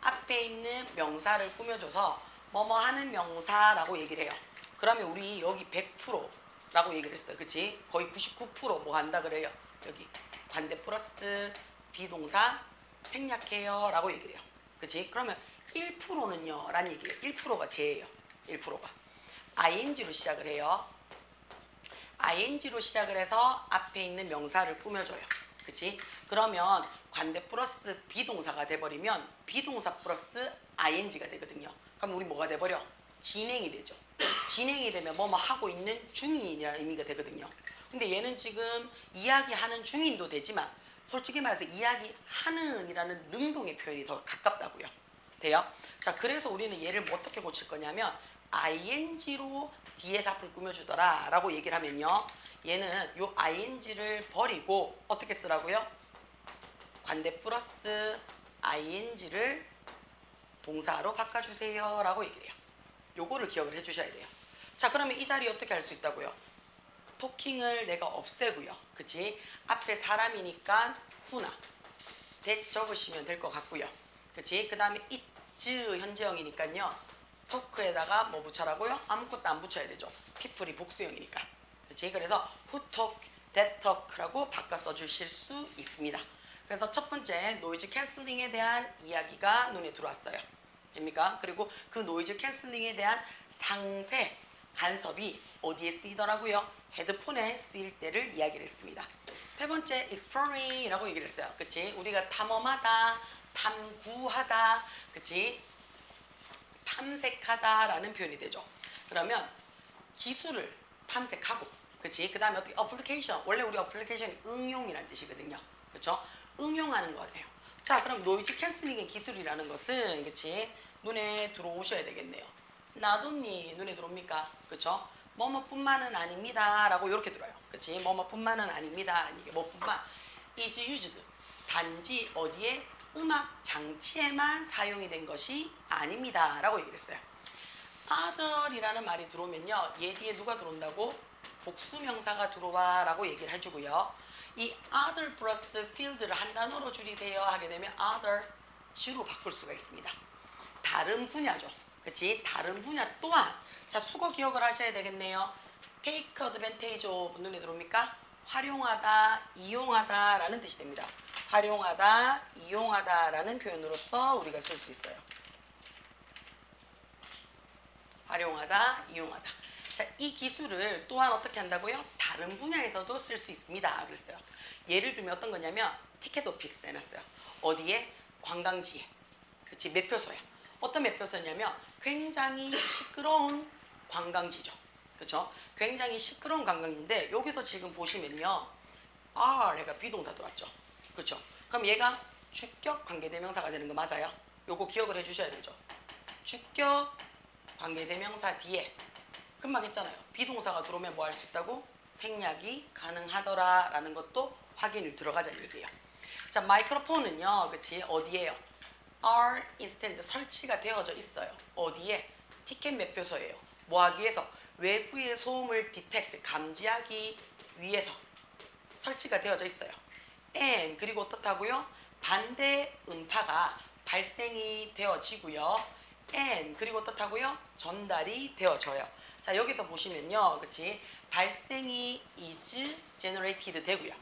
앞에 있는 명사를 꾸며줘서 뭐뭐 하는 명사라고 얘기를 해요. 그러면 우리 여기 100%라고 얘기를 했어요. 그치? 거의 99%뭐 한다 그래요. 여기 관대 플러스 비동사 생략해요 라고 얘기를 해요. 그치? 그러면 1%는요 라는 얘기예요. 1%가 제예요. 1%가 ing로 시작을 해요. ing로 시작을 해서 앞에 있는 명사를 꾸며줘요. 그치? 그러면 관대 플러스 비동사가 돼버리면 비동사 플러스 ing가 되거든요. 그럼 우리 뭐가 돼버려? 진행이 되죠. 진행이 되면 뭐뭐 하고 있는 중인이라는 의미가 되거든요. 근데 얘는 지금 이야기하는 중인도 되지만 솔직히 말해서 이야기하는 이라는 능동의 표현이 더 가깝다고요. 돼요? 자, 그래서 우리는 얘를 뭐 어떻게 고칠 거냐면 ing로 뒤에 답을 꾸며주더라 라고 얘기를 하면요. 얘는 요 ing를 버리고 어떻게 쓰라고요? 관대 플러스 ing를 동사로 바꿔주세요 라고 얘기를 해요. 요거를 기억을 해주셔야 돼요. 자, 그러면 이 자리 어떻게 할 수 있다고요? 토킹을 내가 없애고요. 그치? 앞에 사람이니까 who나 that 적으시면 될 것 같고요. 그치? 그 다음에 it's 현재형이니까요. 토크에다가 뭐 붙여라고요? 아무것도 안 붙여야 되죠. people이 복수형이니까. 그치? 그래서 who talk, that talk라고 바꿔 써주실 수 있습니다. 그래서 첫 번째 노이즈 캔슬링에 대한 이야기가 눈에 들어왔어요. 됩니까? 그리고 그 노이즈 캔슬링에 대한 상세 간섭이 어디에 쓰이더라고요? 헤드폰에 쓰일 때를 이야기를 했습니다. 세 번째 exploring이라고 얘기를 했어요. 그치? 우리가 탐험하다, 탐구하다, 그치? 탐색하다라는 표현이 되죠. 그러면 기술을 탐색하고, 그치? 그 다음에 어떻게 어플리케이션, 원래 우리 어플리케이션이 응용이라는 뜻이거든요. 그렇죠? 응용하는 거네요. 자, 그럼 노이즈 캔슬링의 기술이라는 것은 그치? 눈에 들어오셔야 되겠네요. 나돈니 눈에 들어옵니까? 그쵸? 뭐뭐뿐만은 아닙니다 라고 이렇게 들어요. 그치? 뭐뭐뿐만은 아닙니다. 이게 뭐뿐만 is used 단지 어디에 음악 장치에만 사용이 된 것이 아닙니다 라고 얘기를 했어요. other이라는 말이 들어오면요 얘 뒤에 누가 들어온다고? 복수명사가 들어와 라고 얘기를 해주고요. 이 other 플러스 field를 한 단어로 줄이세요 하게 되면 other 즈로 바꿀 수가 있습니다. 다른 분야죠. 그치? 다른 분야 또한 자 수거 기억을 하셔야 되겠네요. take advantage of 눈에 들어옵니까? 활용하다, 이용하다 라는 뜻이 됩니다. 활용하다, 이용하다 라는 표현으로서 우리가 쓸 수 있어요. 활용하다, 이용하다. 자, 이 기술을 또한 어떻게 한다고요? 다른 분야에서도 쓸 수 있습니다. 그랬어요. 예를 들면 어떤 거냐면 티켓 오피스 해놨어요. 어디에? 관광지에. 그치? 매표소야. 어떤 매표소냐면 굉장히 시끄러운 관광지죠. 그쵸? 굉장히 시끄러운 관광지인데 여기서 지금 보시면요. R가 비동사 들어왔죠. 그쵸? 그럼 얘가 주격 관계대명사가 되는 거 맞아요? 요거 기억을 해주셔야 되죠. 주격 관계대명사 뒤에 금방 했잖아요. 비동사가 들어오면 뭐 할 수 있다고? 생략이 가능하더라 라는 것도 확인을 들어가자는 얘기예요. 자, 마이크로폰은요, 그치? 어디에요? are instead 설치가 되어져 있어요. 어디에? 티켓 매표소예요. 뭐 하기 위해서? 외부의 소음을 디텍트, 감지하기 위해서 설치가 되어져 있어요. and 그리고 어떻다고요? 반대 음파가 발생이 되어지고요. and 그리고 어떻다고요? 전달이 되어져요. 자, 여기서 보시면요, 그치? 발생이 is generated 되고요.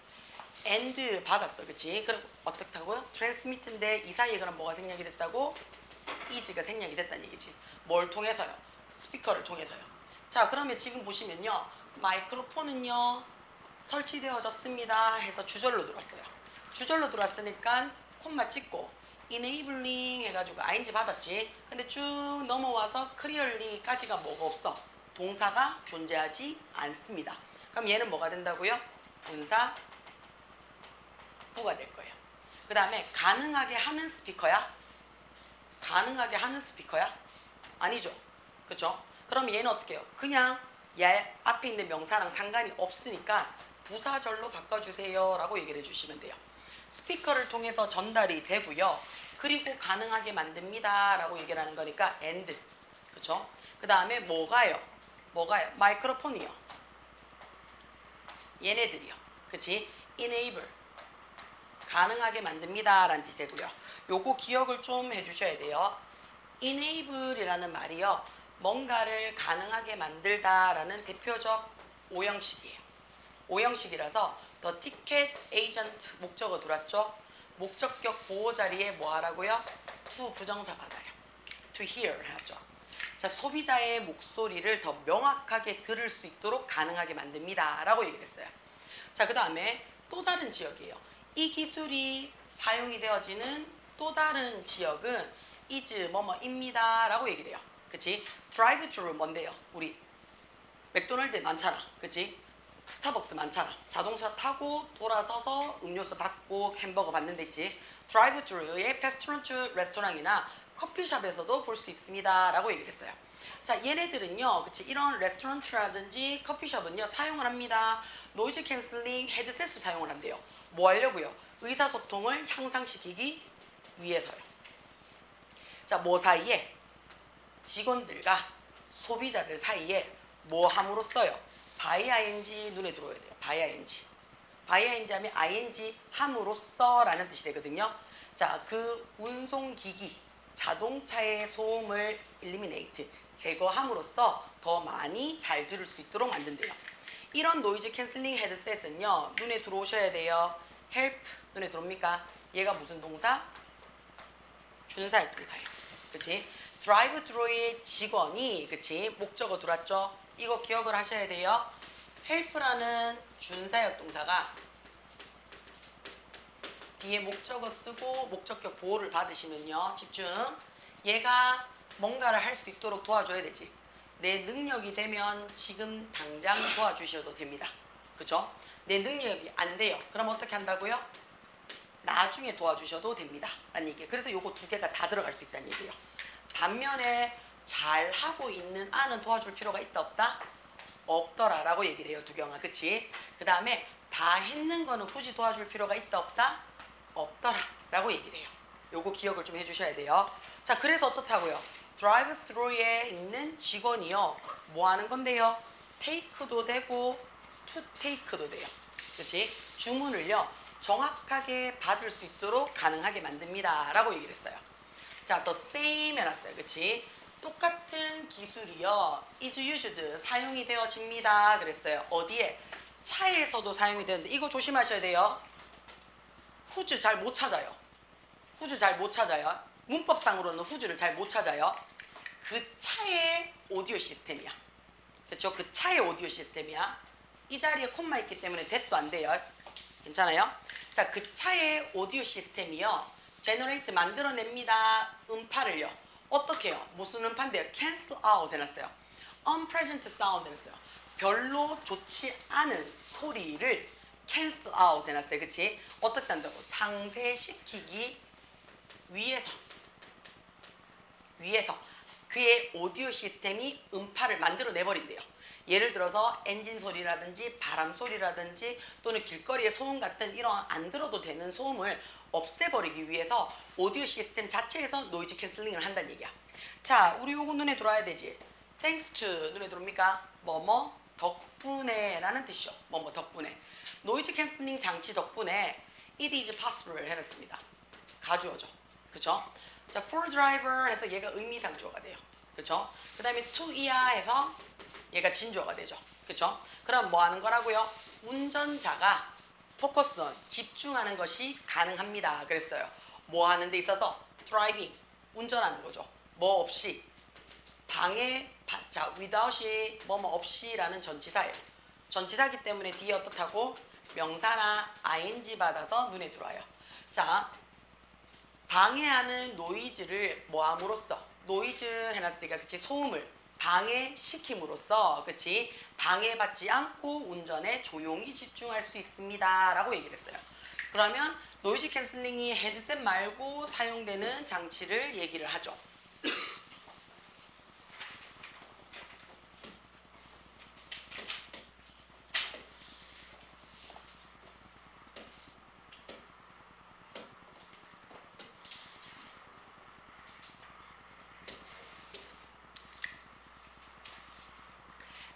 and 받았어, 그치? 그리고 어떻다고요? transmit인데 이 사이에 그럼 뭐가 생략이 됐다고? is가 생략이 됐다는 얘기지. 뭘 통해서요? 스피커를 통해서요. 자, 그러면 지금 보시면요, 마이크로폰은요 설치되어졌습니다 해서 주절로 들어왔어요. 주절로 들어왔으니까 콤마 찍고 enabling 해가지고 ing 받았지. 근데 쭉 넘어와서 clearly까지가 뭐가 없어? 동사가 존재하지 않습니다. 그럼 얘는 뭐가 된다고요? 분사 구가 될 거예요. 그 다음에 가능하게 하는 스피커야? 가능하게 하는 스피커야? 아니죠. 그쵸? 그럼 얘는 어떻게 해요? 그냥 얘 앞에 있는 명사랑 상관이 없으니까 부사절로 바꿔주세요 라고 얘기를 해주시면 돼요. 스피커를 통해서 전달이 되고요. 그리고 가능하게 만듭니다 라고 얘기를 하는 거니까 and. 그쵸? 그 다음에 뭐가요? 뭐가요? 마이크로폰이요. 얘네들이요. 그치? enable. 가능하게 만듭니다 라는 뜻이 되고요. 요거 기억을 좀 해주셔야 돼요. enable이라는 말이요, 뭔가를 가능하게 만들다 라는 대표적 오형식이에요. 오형식이라서 the ticket agent 목적어 들어왔죠? 목적격 보호 자리에 뭐 하라고요? to 부정사 받아요. to hear 하죠. 자, 소비자의 목소리를 더 명확하게 들을 수 있도록 가능하게 만듭니다 라고 얘기를 했어요. 자, 그 다음에 또 다른 지역이에요. 이 기술이 사용이 되어지는 또 다른 지역은 is 뭐뭐입니다 라고 얘기를 해요. 그치? drive thru 뭔데요? 우리 맥도날드 많잖아. 그치? 스타벅스 많잖아. 자동차 타고 돌아서서 음료수 받고 햄버거 받는 데 있지. drive thru의 패스트런트 레스토랑이나 커피숍에서도 볼 수 있습니다 라고 얘기를 했어요. 자, 얘네들은요, 그치? 이런 레스토랑트라든지 커피숍은요 사용을 합니다. 노이즈 캔슬링 헤드셋을 사용을 한대요. 뭐 하려고요? 의사소통을 향상시키기 위해서요. 자, 뭐 사이에? 직원들과 소비자들 사이에 뭐 함으로써요? by ing 눈에 들어오야 돼요. by ing. by ing 하면 ing 함으로써 라는 뜻이 되거든요. 자, 그 운송기기, 자동차의 소음을 eliminate, 제거함으로써 더 많이 잘 들을 수 있도록 만든대요. 이런 노이즈 캔슬링 헤드셋은요, 눈에 들어오셔야 돼요. help, 눈에 들어옵니까? 얘가 무슨 동사? 준사역 동사예요. 그치? drive thru의 직원이, 그치? 목적어 들어왔죠? 이거 기억을 하셔야 돼요. help라는 준사역 동사가 뒤에 목적어 쓰고 목적격 보호를 받으시면요, 집중. 얘가 뭔가를 할 수 있도록 도와줘야 되지. 내 능력이 되면 지금 당장 도와주셔도 됩니다. 그쵸? 내 능력이 안 돼요. 그럼 어떻게 한다고요? 나중에 도와주셔도 됩니다. 라는 얘기예요. 그래서 요거 두 개가 다 들어갈 수 있다는 얘기예요. 반면에 잘하고 있는 아는 도와줄 필요가 있다 없다? 없더라 라고 얘기를 해요. 두경아. 그치? 그 다음에 다 했는 거는 굳이 도와줄 필요가 있다 없다? 없더라 라고 얘기를 해요. 요거 기억을 좀 해주셔야 돼요. 자, 그래서 어떻다고요? 드라이브 스루에 있는 직원이요, 뭐 하는 건데요? 테이크도 되고 투 테이크도 돼요. 그치? 주문을요 정확하게 받을 수 있도록 가능하게 만듭니다 라고 얘기를 했어요. 자, 또 same 해놨어요. 그치? 똑같은 기술이요 is used, 사용이 되어집니다 그랬어요. 어디에? 차에서도 사용이 되는데 이거 조심하셔야 돼요. 후즈 잘 못 찾아요. 후즈 잘 못 찾아요. 문법상으로는 후즈를 잘 못 찾아요. 그 차의 오디오 시스템이야. 그렇죠? 그 차의 오디오 시스템이야. 이 자리에 콤마 있기 때문에 that도 안 돼요. 괜찮아요? 자, 그 차의 오디오 시스템이요, 제너레이트 만들어냅니다. 음파를요. 어떻게 해요? 무슨 음파인데요? cancel out 해놨어요. unpleasant sound 해놨어요. 별로 좋지 않은 소리를 cancel out 해놨어요. 그치? 어떻게 한다고? 상쇄시키기 위해서 그의 오디오 시스템이 음파를 만들어 내버린대요. 예를 들어서 엔진 소리라든지 바람 소리라든지 또는 길거리의 소음 같은 이런 안 들어도 되는 소음을 없애버리기 위해서 오디오 시스템 자체에서 노이즈 캔슬링을 한다는 얘기야. 자, 우리 요거 눈에 들어와야 되지. thanks to 눈에 들어옵니까? 뭐뭐 덕분에 라는 뜻이요. 뭐뭐 덕분에. 노이즈 캔슬링 장치 덕분에 it is possible 해놨습니다. 가주어죠. 그쵸? 자, for driver 해서 얘가 의미상 주어가 돼요. 그쵸? 그 다음에 to 이하 해서 얘가 진주어가 되죠. 그쵸? 그럼 뭐 하는 거라고요? 운전자가 포커스 on, 집중하는 것이 가능합니다. 그랬어요. 뭐 하는 데 있어서? driving, 운전하는 거죠. 뭐 없이. 자, without이 뭐뭐 없이라는 전치사예요. 전치사기 때문에 뒤에 어떻다고? 명사나 ing 받아서 눈에 들어와요. 자, 방해하는 노이즈를 뭐함으로써? 노이즈 해놨으니까 그치? 소음을 방해시킴으로써 그치? 방해받지 않고 운전에 조용히 집중할 수 있습니다 라고 얘기를 했어요. 그러면 노이즈 캔슬링이 헤드셋 말고 사용되는 장치를 얘기를 하죠.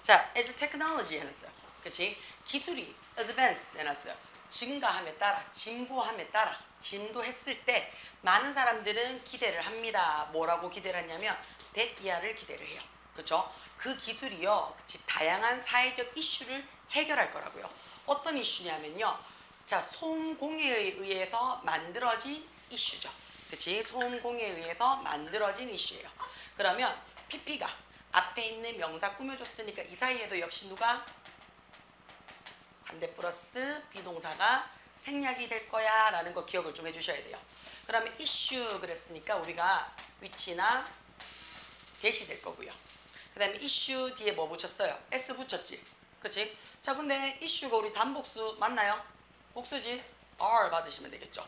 자, as technology 해놨어요. 그치? 기술이 advance 해놨어요. 증가함에 따라, 진보함에 따라, 진도했을 때 많은 사람들은 기대를 합니다. 뭐라고 기대를 하냐면 that 이하를 기대를 해요. 그쵸? 그 기술이요. 그치? 다양한 사회적 이슈를 해결할 거라고요. 어떤 이슈냐면요. 자, 소음 공해에 의해서 만들어진 이슈죠. 그치? 소음 공해에 의해서 만들어진 이슈예요. 그러면 PP가 앞에 있는 명사 꾸며줬으니까 이 사이에도 역시 누가 관대 플러스 비동사가 생략이 될 거야 라는 거 기억을 좀 해주셔야 돼요. 그러면 이슈 그랬으니까 우리가 위치나 대시 될 거고요. 그 다음에 이슈 뒤에 뭐 붙였어요? S 붙였지. 그치? 자, 근데 이슈가 우리 단복수 맞나요? 복수지? R 받으시면 되겠죠.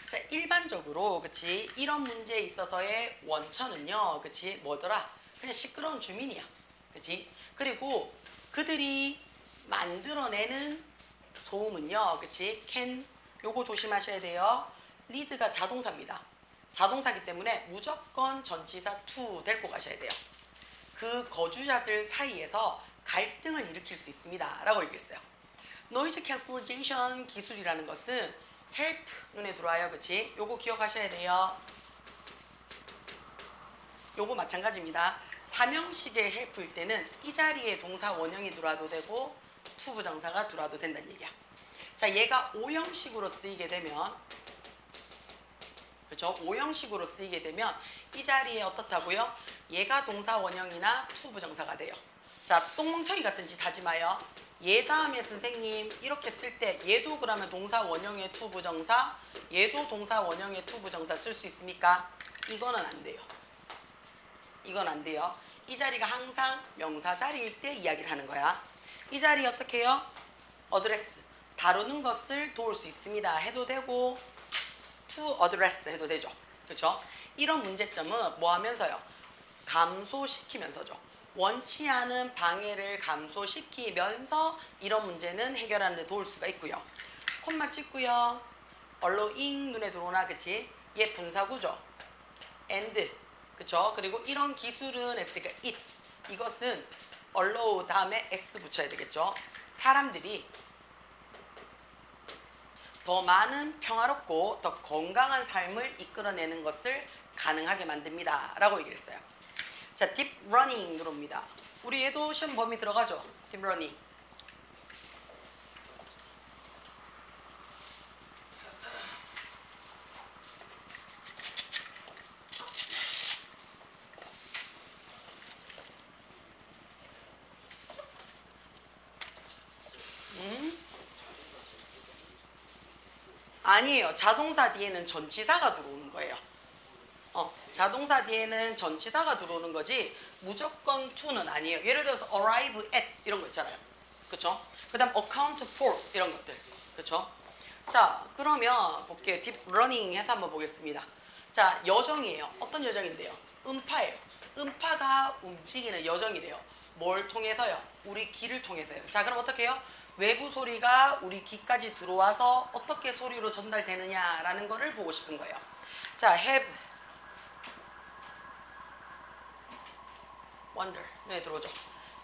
자, 일반적으로 그치? 이런 문제에 있어서의 원천은요. 그치? 뭐더라? 그냥 시끄러운 주민이야. 그치? 그리고 그들이 만들어내는 소음은요. 그치? can 요거 조심하셔야 돼요. lead가 자동사입니다. 자동사기 때문에 무조건 전치사 to 데리고 가셔야 돼요. 그 거주자들 사이에서 갈등을 일으킬 수 있습니다. 라고 얘기했어요. 노이즈 캔슬레이션 기술이라는 것은 help 눈에 들어와요. 그치? 요거 기억하셔야 돼요. 요거 마찬가지입니다. 삼형식의 help일 때는 이 자리에 동사 원형이 들어와도 되고 to 부정사가 들어와도 된다는 얘기야. 자, 얘가 오형식으로 쓰이게 되면 그렇죠? 오형식으로 쓰이게 되면 이 자리에 어떻다고요? 얘가 동사 원형이나 to 부정사가 돼요. 자, 똥멍청이 같은 짓 하지 마요. 얘 다음에 선생님 이렇게 쓸 때 얘도 그러면 동사 원형의 to 부정사, 얘도 동사 원형의 to 부정사 쓸 수 있습니까? 이거는 안 돼요. 이건 안 돼요. 이 자리가 항상 명사 자리일 때 이야기를 하는 거야. 이 자리 어떻게 해요? address, 다루는 것을 도울 수 있습니다. 해도 되고 to address 해도 되죠. 그렇죠? 이런 문제점은 뭐 하면서요? 감소시키면서죠. 원치 않은 방해를 감소시키면서 이런 문제는 해결하는 데 도울 수가 있고요. 콤마 찍고요. allowing 눈에 들어오나 그치? 얘 분사구죠. and 그쵸? 그리고 이런 기술은 S가 it. 이것은 allow 다음에 S 붙여야 되겠죠? 사람들이 더 많은 평화롭고 더 건강한 삶을 이끌어내는 것을 가능하게 만듭니다. 라고 얘기를 했어요. 자, deep running 들어옵니다. 우리 얘도 시험 범위 들어가죠? deep running. 아니에요. 자동사 뒤에는 전치사가 들어오는 거예요. 자동사 뒤에는 전치사가 들어오는 거지 무조건 to는 아니에요. 예를 들어서 arrive at 이런 거 있잖아요. 그쵸? 그 다음 account for 이런 것들. 그쵸? 자, 그러면 볼게요. deep running 해서 한번 보겠습니다. 자, 여정이에요. 어떤 여정인데요? 음파예요. 음파가 움직이는 여정이래요. 뭘 통해서요? 우리 귀를 통해서요. 자, 그럼 어떻게 해요? 외부 소리가 우리 귀까지 들어와서 어떻게 소리로 전달되느냐라는 거를 보고 싶은 거예요. 자, have, wonder. 네, 들어오죠.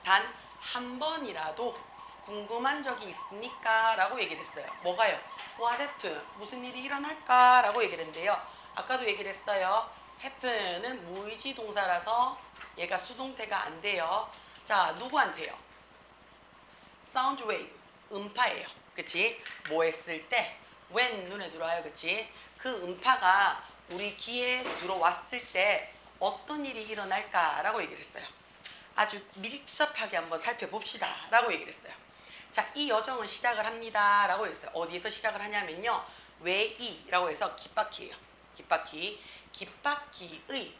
단 한 번이라도 궁금한 적이 있습니까? 라고 얘기를 했어요. 뭐가요? What happened? 무슨 일이 일어날까? 라고 얘기를 했는데요. 아까도 얘기를 했어요. happen은 무의지 동사라서 얘가 수동태가 안 돼요. 자, 누구한테요? sound wave, 음파예요. 그치? 뭐 했을 때, when 눈에 들어와요. 그치? 그 음파가 우리 귀에 들어왔을 때 어떤 일이 일어날까? 라고 얘기를 했어요. 아주 밀접하게 한번 살펴봅시다. 라고 얘기를 했어요. 자, 이 여정은 시작을 합니다. 라고 했어요. 어디에서 시작을 하냐면요. 외이라고 해서 귓바퀴예요. 귓바퀴. 귓바퀴의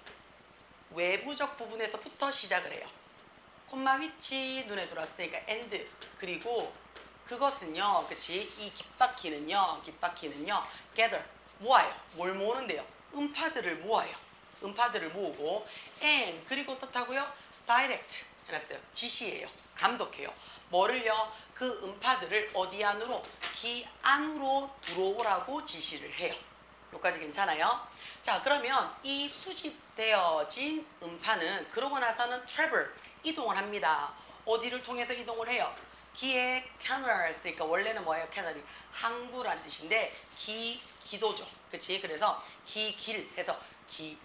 외부적 부분에서부터 시작을 해요. 콤마 위치 눈에 들어왔으니까 and. 그리고 그것은요. 그치? 이 귓바퀴는요. gather. 모아요. 뭘 모으는데요? 음파들을 모아요. 음파들을 모으고 and. 그리고 어떻다고요? direct 해놨어요. 지시해요. 감독해요. 뭐를요? 그 음파들을 어디 안으로? 귀 안으로 들어오라고 지시를 해요. 여기까지 괜찮아요? 자, 그러면 이 수집되어진 음파는 그러고 나서는 travel, 이동을 합니다. 어디를 통해서 이동을 해요? 귀에 canals, 그러니까 원래는 뭐예요? canal이 항구란 뜻인데 기도죠. 그치? 그래서 길 해서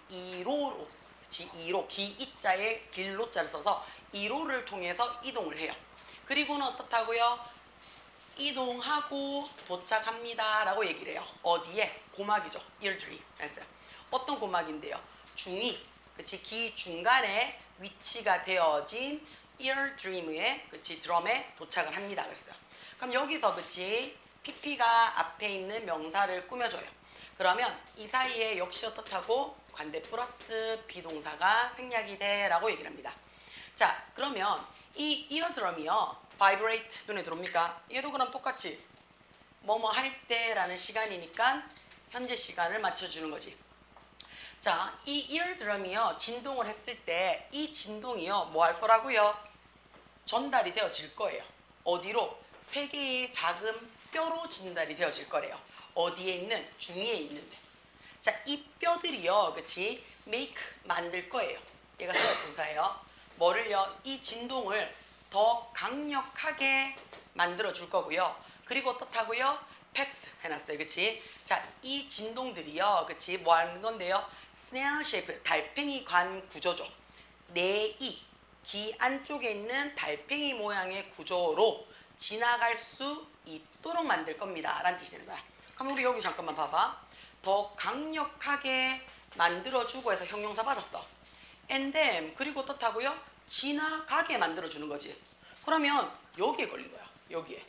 기이로로, 그치? 이로, 기이자에 길로자를 써서 이로를 통해서 이동을 해요. 그리고는 어떻다고요? 이동하고 도착합니다 라고 얘기를 해요. 어디에? 고막이죠. eardrum 했어요. 어떤 고막인데요? 중이, 그치? 귀 중간에 위치가 되어진 eardrum에, 그치? 드럼에 도착을 합니다 그랬어요. 그럼 여기서, 그치? pp가 앞에 있는 명사를 꾸며줘요. 그러면 이 사이에 역시 어떻다고? 관대 플러스 비동사가 생략이 돼 라고 얘기를 합니다. 자, 그러면 이 eardrum이요, vibrate 눈에 들어옵니까? 얘도 그럼 똑같이 뭐뭐 할 때라는 시간이니까 현재 시간을 맞춰주는 거지. 자, 이 eardrum이요, 진동을 했을 때 이 진동이요, 뭐 할 거라고요? 전달이 되어질 거예요. 어디로? 세 개의 작은 뼈로 전달이 되어질 거래요. 어디에 있는? 중위에 있는데. 자, 이 뼈들이요, 그치? make, 만들 거예요. 얘가 수업 동사예요. 뭐를요? 이 진동을 더 강력하게 만들어 줄 거고요. 그리고 어떻다고요? 패스 해놨어요. 그치? 자, 이 진동들이요, 그치? 뭐 하는 건데요? snail shape, 달팽이 관 구조죠. 내이, 귀 안쪽에 있는 달팽이 모양의 구조로 지나갈 수 있도록 만들 겁니다. 라는 뜻이 되는 거야. 그럼 우리 여기 잠깐만 봐봐. 더 강력하게 만들어주고 해서 형용사 받았어. and then, 그리고 어떻다고요? 지나가게 만들어주는 거지. 그러면 여기에 걸린 거야. 여기에.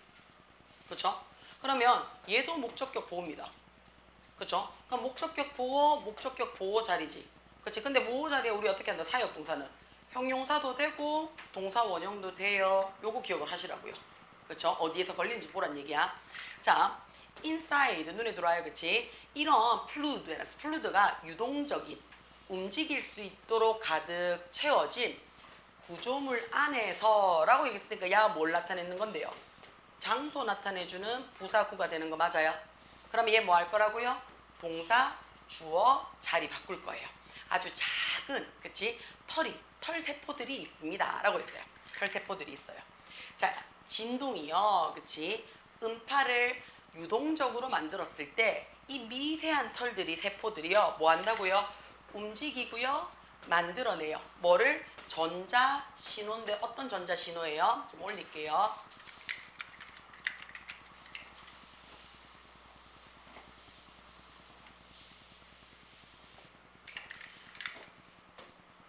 그렇죠? 그러면 얘도 목적격 보호입니다. 그렇죠? 그럼 목적격 보호 자리지. 그렇지? 근데 보호 자리에 우리 어떻게 한다? 사역 동사는 형용사도 되고 동사 원형도 돼요. 요거 기억을 하시라고요. 그렇죠? 어디에서 걸리는지 보란 얘기야. 자, inside 눈에 들어와요. 그렇지? 이런 fluid가 유동적인, 움직일 수 있도록 가득 채워진 구조물 안에서라고 얘기했으니까 야, 뭘 나타내는 건데요? 장소 나타내주는 부사구가 되는 거 맞아요? 그럼 얘 뭐 할 거라고요? 동사, 주어, 자리 바꿀 거예요. 아주 작은, 그치? 털세포들이 있습니다. 라고 했어요. 털세포들이 있어요. 자, 진동이요. 그치? 음파를 유동적으로 만들었을 때 이 미세한 털들이, 세포들이요. 뭐 한다고요? 움직이고요. 만들어내요. 뭐를? 전자신호인데 어떤 전자신호예요? 좀 올릴게요.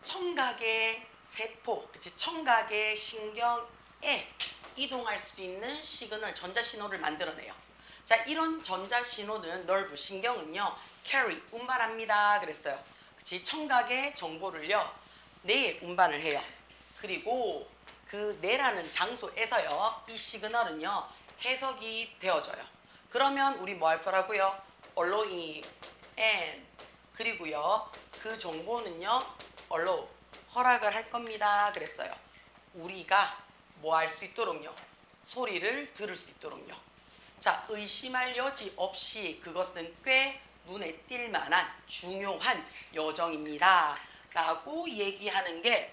청각의 세포, 그치? 청각의 신경에 이동할 수 있는 시그널, 전자신호를 만들어내요. 자, 이런 전자신호는 nerve, 신경은요, carry, 운반합니다. 그랬어요. 그치? 청각의 정보를요, 뇌에 운반을 해요. 그리고 그 뇌라는 장소에서요, 이 시그널은요, 해석이 되어져요. 그러면 우리 뭐 할 거라고요? allowing and, 그리고요, 그 정보는요, allow, 허락을 할 겁니다. 그랬어요. 우리가 뭐 할 수 있도록요? 소리를 들을 수 있도록요. 자, 의심할 여지 없이 그것은 꽤 눈에 띌 만한 중요한 여정입니다. 라고 얘기하는 게